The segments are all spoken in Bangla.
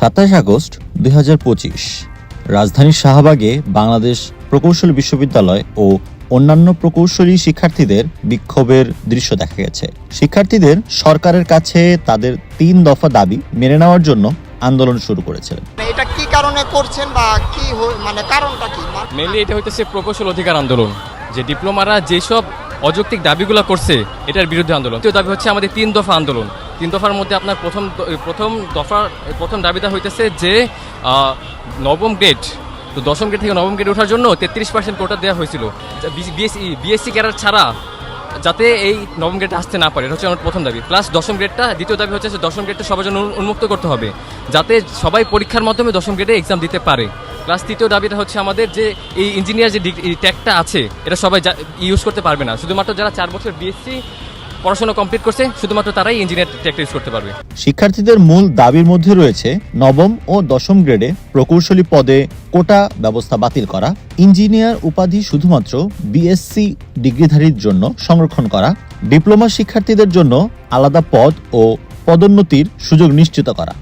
27 আগস্ট 2025 রাজধানীর শাহবাগে বাংলাদেশ প্রকৌশল বিশ্ববিদ্যালয় ও অন্যান্য প্রকৌশলী শিক্ষার্থীদের বিক্ষোভের দৃশ্য দেখা গেছে। শিক্ষার্থীদের সরকারের কাছে তাদের 3 দফা দাবি মেনে নেওয়ার জন্য আন্দোলন শুরু করেছিলেন। এটা কি কারণে করছেন বা কি মানে কারণটা কি? মেইনলি এটা হইতেছে প্রকৌশল অধিকার আন্দোলন, যে ডিপ্লোমারা যেসব অযৌক্তিক দাবিগুলো করছে এটার বিরুদ্ধে আন্দোলন। দ্বিতীয় দাবি হচ্ছে আমাদের 3 দফা আন্দোলন। 3 দফার মধ্যে আপনার প্রথম দাবিটা হইতেছে যে নবম গ্রেড, তো 10ম গ্রেড থেকে 9ম গ্রেডে ওঠার জন্য 33% কোটা দেওয়া হয়েছিল, বিএসসি ক্যাডার ছাড়া যাতে এই 9ম গ্রেডে আসতে না পারে, এটা হচ্ছে আমার প্রথম দাবি। প্লাস 10ম গ্রেডটা, দ্বিতীয় দাবি হচ্ছে 10ম গ্রেডটা সবার জন্য উন্মুক্ত করতে হবে, যাতে সবাই পরীক্ষার মাধ্যমে 10ম গ্রেডে এক্সাম দিতে পারে। প্লাস তৃতীয় দাবিটা হচ্ছে আমাদের যে এই ইঞ্জিনিয়ার যে ট্যাগটা আছে এটা সবাই ইউজ করতে পারবে না, শুধুমাত্র যারা 4 বছর বিএসসি পড়াশোনা কমপ্লিট করছে শুধুমাত্র তারাই ইঞ্জিনিয়ার ট্যাগটা ইউজ করতে পারবে। শিক্ষার্থীদের মূল দাবির মধ্যে রয়েছে 9ম ও 10ম গ্রেডে প্রকৌশলী পদে কোটা ব্যবস্থা বাতিল করা, ইঞ্জিনিয়ার উপাধি শুধুমাত্র বিএসসি ডিগ্রিধারীর জন্য সংরক্ষণ করা, ডিপ্লোমা শিক্ষার্থীদের জন্য আলাদা পদ ও পদোন্নতির সুযোগ নিশ্চিত করা।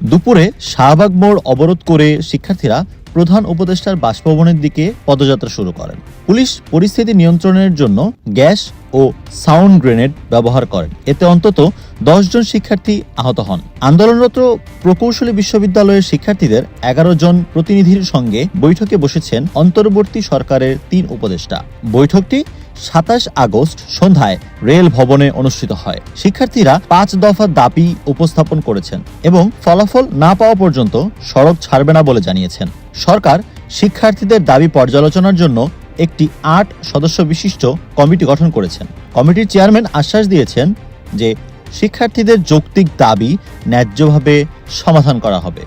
দুপুরে শাহবাগ মোড় অবরোধ করে শিক্ষার্থীরা প্রধান উপদেষ্টার বাসভবনের দিকে পদযাত্রা শুরু করেন। পুলিশ পরিস্থিতি নিয়ন্ত্রণের জন্য গ্যাস ও সাউন্ড গ্রেনেড ব্যবহার করেন। এতে অন্তত 10 জন শিক্ষার্থী আহত হন। আন্দোলনরত প্রকৌশলী বিশ্ববিদ্যালয়ের শিক্ষার্থীদের 11 জন প্রতিনিধির সঙ্গে বৈঠকে বসেছেন অন্তর্বর্তী সরকারের 3 উপদেষ্টা। বৈঠকটি 27 আগস্ট সন্ধ্যায় রেল ভবনে অনুষ্ঠিত হয়। শিক্ষার্থীরা 5 দফা দাবি উপস্থাপন করেছেন এবং ফলাফল না পাওয়া পর্যন্ত সড়ক ছাড়বে না বলে জানিয়েছেন। সরকার শিক্ষার্থীদের দাবি পর্যালোচনার জন্য একটি 8 সদস্য বিশিষ্ট কমিটি গঠন করেছেন। কমিটির চেয়ারম্যান আশ্বাস দিয়েছেন যে শিক্ষার্থীদের যৌক্তিক দাবি ন্যায্যভাবে সমাধান করা হবে।